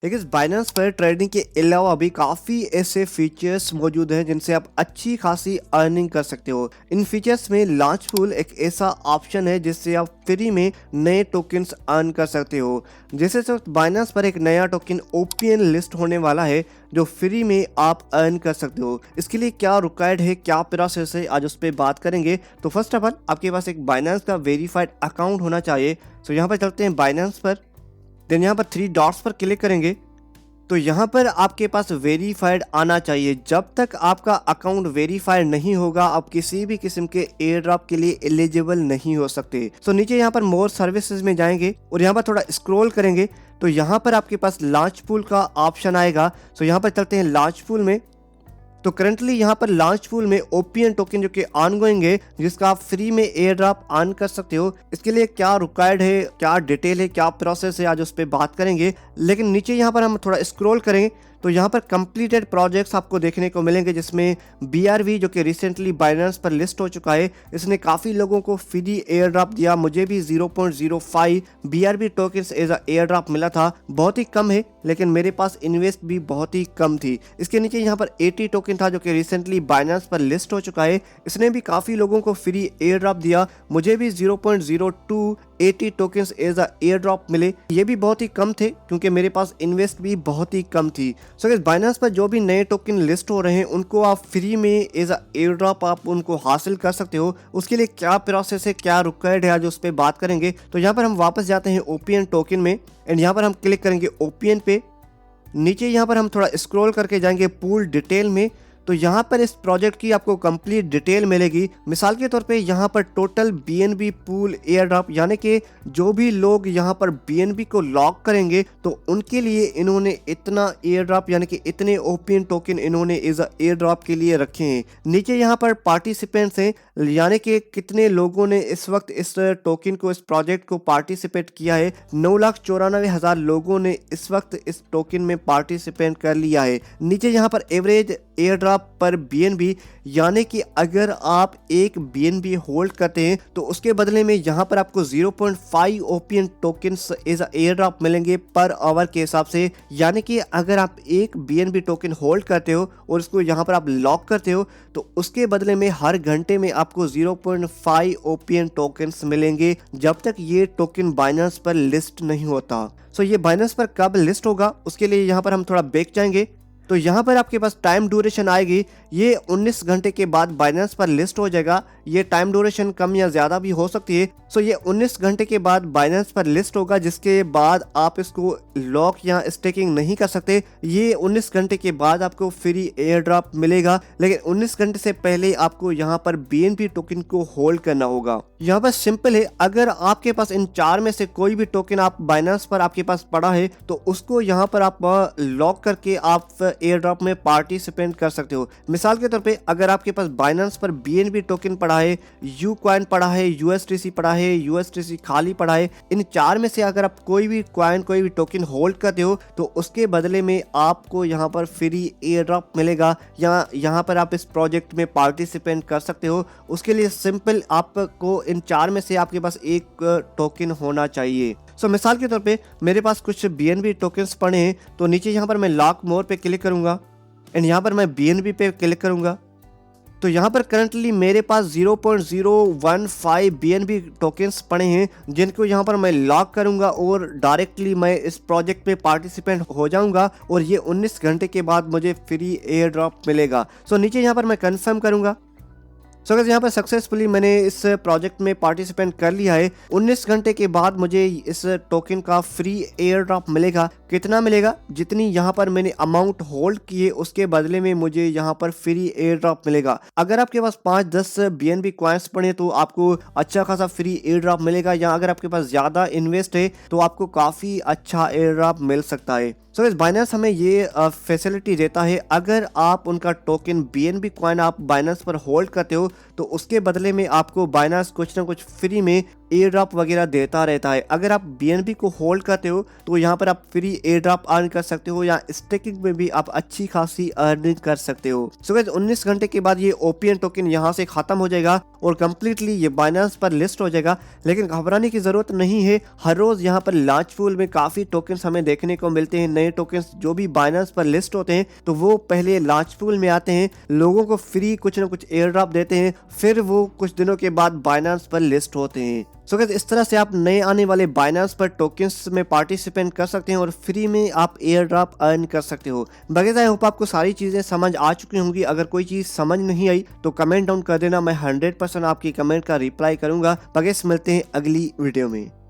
लेकिन बाइनेंस पर ट्रेडिंग के अलावा भी काफ़ी ऐसे फीचर्स मौजूद हैं जिनसे आप अच्छी खासी अर्निंग कर सकते हो। इन फीचर्स में लॉन्च पूल एक ऐसा ऑप्शन है जिससे आप फ्री में नए टोकन्स अर्न कर सकते हो। जैसे बाइनेंस पर एक नया टोकन ओपीएन लिस्ट होने वाला है जो फ्री में आप अर्न कर सकते हो। इसके लिए क्या रिक्वायर्ड है, क्या प्रोसेस है, आज उस पर बात करेंगे। तो फर्स्ट ऑफ ऑल आपके पास एक बाइनेंस का वेरीफाइड अकाउंट होना चाहिए। सो यहाँ पर चलते हैं बाइनेंस पर, देन यहाँ पर 3 डॉट्स पर क्लिक करेंगे तो यहाँ पर आपके पास वेरीफाइड आना चाहिए। जब तक आपका अकाउंट वेरीफाइड नहीं होगा आप किसी भी किस्म के एयर ड्रॉप के लिए एलिजिबल नहीं हो सकते। सो नीचे यहाँ पर मोर सर्विसेज में जाएंगे और यहाँ पर थोड़ा स्क्रॉल करेंगे तो यहाँ पर आपके पास लॉन्च पूल का ऑप्शन आएगा। सो यहाँ पर चलते हैं लॉन्च पूल में। तो करंटली यहाँ पर लॉन्च पूल में ओपीएन टोकन जो कि ऑनगोइंग है जिसका आप फ्री में एयर ड्रॉप ऑन कर सकते हो। इसके लिए क्या रिक्वायर्ड है, क्या डिटेल है, क्या प्रोसेस है, आज उस पर बात करेंगे। लेकिन नीचे यहाँ पर हम थोड़ा स्क्रॉल करेंगे तो यहाँ पर कंप्लीटेड प्रोजेक्ट्स आपको देखने को मिलेंगे जिसमें BRV जो कि रिसेंटली बाइनेंस पर लिस्ट हो चुका है, इसने काफ़ी लोगों को फ्री एयर ड्रॉप दिया। मुझे भी 0.05 BRV tokens as a airdrop मिला था। बहुत ही कम है लेकिन मेरे पास इन्वेस्ट भी बहुत ही कम थी। इसके नीचे यहाँ पर 80 टोकन था जो कि रिसेंटली बाइनेंस पर लिस्ट हो चुका है, इसने भी काफ़ी लोगों को फ्री एयर ड्रॉप दिया। मुझे भी 0.02 80 tokens as a airdrop मिले। ये भी बहुत ही कम थे क्योंकि मेरे पास इन्वेस्ट भी बहुत ही कम थी। सो गाइस बाइनेंस पर जो भी नए टोकन लिस्ट हो रहे हैं उनको आप फ्री में एज अ एयर ड्रॉप आप उनको हासिल कर सकते हो। उसके लिए क्या प्रोसेस है, क्या रिक्वायर्ड है, आज उस पर बात करेंगे। तो यहाँ पर हम वापस जाते हैं ओपीएन टोकन में एंड यहाँ पर हम क्लिक करेंगे ओपीएन पे। नीचे यहाँ पर हम थोड़ा स्क्रॉल करके जाएंगे पूल डिटेल में तो यहाँ पर इस प्रोजेक्ट की आपको कंप्लीट डिटेल मिलेगी। मिसाल के तौर पे यहाँ पर total BNB pool air drop यानी कि जो भी लोग यहाँ पर BNB को लॉक करेंगे तो उनके लिए इन्होंने इतना एयर ड्रॉप यानी कि इतने ओपीएन टोकन इन्होंने एज अ एयर ड्रॉप के लिए रखे हैं। नीचे यहाँ पर पार्टिसिपेंट्स हैं यानी कि कितने लोगों ने इस वक्त इस टोकन को, इस प्रोजेक्ट को पार्टिसिपेट किया है। 9,94,000 लोगों ने इस वक्त इस टोकन में पार्टिसिपेट कर लिया है। नीचे यहाँ पर एवरेज एयर ड्रॉप पर BNB यानी कि अगर आप एक BNB होल्ड करते हैं तो उसके बदले में यहाँ पर आपको 0.5 OPN tokens as air drop मिलेंगे पर आवर के हिसाब से। यानी कि अगर आप एक BNB टोकन होल्ड करते हो और उसको यहाँ पर आप लॉक करते हो तो उसके बदले में हर घंटे में आपको 0.5 ओपीएन टोकन्स मिलेंगे जब तक ये टोकन बाइनेंस पर लिस्ट नहीं होता। सो ये बाइनेंस पर कब लिस्ट होगा उसके लिए यहाँ पर हम थोड़ा बैक जाएंगे तो यहाँ पर आपके पास टाइम ड्यूरेशन आएगी। ये 19 घंटे के बाद बाइनेंस पर लिस्ट हो जाएगा। ये टाइम ड्यूरेशन कम या ज़्यादा भी हो सकती है। सो ये 19 घंटे के बाद बाइनेंस पर लिस्ट होगा जिसके बाद आप इसको लॉक या स्टेकिंग नहीं कर सकते। ये 19 घंटे के बाद आपको फ्री एयर ड्रॉप मिलेगा लेकिन 19 घंटे से पहले आपको यहाँ पर BNB टोकन को होल्ड करना होगा। यहाँ पर सिंपल है, अगर आपके पास इन 4 में से कोई भी टोकन आप बाइनेंस पर आपके पास पड़ा है तो उसको यहाँ पर आप लॉक करके आप एयर ड्रॉप में पार्टिसिपेट कर सकते हो। मिसाल के तौर पे अगर आपके पास बाइनेंस पर BNB टोकन पड़ा है, UCoin पड़ा है, USDC पड़ा है, USDC खाली पड़ा है, इन 4 में से अगर आप कोई भी कॉइन, कोई भी टोकन होल्ड करते हो तो उसके बदले में आपको यहाँ पर फ्री एयर ड्रॉप मिलेगा या यहाँ पर आप इस प्रोजेक्ट में पार्टिसिपेट कर सकते हो। उसके लिए सिंपल आपको इन 4 में से आपके पास एक टोकन होना चाहिए। सो मिसाल के तौर पे मेरे पास कुछ BNB टोकन्स पड़े हैं तो नीचे यहाँ पर मैं लॉक मोर पे क्लिक करूँगा एंड यहाँ पर मैं BNB पे क्लिक करूँगा तो यहाँ पर करंटली मेरे पास 0.015 BNB टोकन्स पड़े हैं जिनको यहाँ पर मैं लॉक करूँगा और डायरेक्टली मैं इस प्रोजेक्ट पे पार्टिसिपेंट हो जाऊँगा और ये 19 घंटे के बाद मुझे फ्री एयर ड्रॉप मिलेगा। सो नीचे यहाँ पर मैं कंफर्म करूँगा। सो गाइस यहाँ पर सक्सेसफुली मैंने इस प्रोजेक्ट में पार्टिसिपेंट कर लिया है। 19 घंटे के बाद मुझे इस टोकन का फ्री एयर ड्रॉप मिलेगा। कितना मिलेगा? जितनी यहाँ पर मैंने अमाउंट होल्ड किए उसके बदले में मुझे यहाँ पर फ्री एयर ड्रॉप मिलेगा। अगर आपके पास 5-10 BNB कॉइन्स पड़े तो आपको अच्छा खासा फ्री एयर ड्रॉप मिलेगा, या अगर आपके पास ज़्यादा इन्वेस्ट है तो आपको काफ़ी अच्छा एयर ड्रॉप मिल सकता है। सो इस बाइनेंस हमें ये फैसिलिटी देता है, अगर आप उनका टोकन BNB कॉइन आप बाइनेंस पर होल्ड करते हो तो उसके बदले में आपको बाइनेंस कुछ ना कुछ फ्री में एयर ड्रॉप वगैरह देता रहता है। अगर आप BNB को होल्ड करते हो तो यहाँ पर आप फ्री एयर ड्रॉप अर्न कर सकते हो या स्टेकिंग में भी आप अच्छी खासी अर्निंग कर सकते हो। सो गाइस 19 घंटे के बाद ये ओपीएन टोकन यहाँ से खत्म हो जाएगा और कंप्लीटली ये बाइनेंस पर लिस्ट हो जाएगा। लेकिन घबराने की जरूरत नहीं है, हर रोज यहाँ पर लॉन्च पूल में काफी टोकन्स हमें देखने को मिलते हैं। नए टोकन्स जो भी बाइनेंस पर लिस्ट होते हैं तो वो पहले लॉन्च पूल में आते हैं, लोगों को फ्री कुछ ना कुछ एयर ड्रॉप देते हैं, फिर वो कुछ दिनों के बाद बाइनेंस पर लिस्ट होते हैं। सो गाइस इस तरह से आप नए आने वाले बाइनेंस पर टोकन्स में पार्टिसिपेट कर सकते हैं और फ्री में आप एयर ड्रॉप अर्न कर सकते हो। बगैर आई होप आपको सारी चीजें समझ आ चुकी होंगी। अगर कोई चीज समझ नहीं आई तो कमेंट डाउन कर देना, मैं 100% आपकी कमेंट का रिप्लाई करूंगा। बगैर मिलते हैं अगली वीडियो में।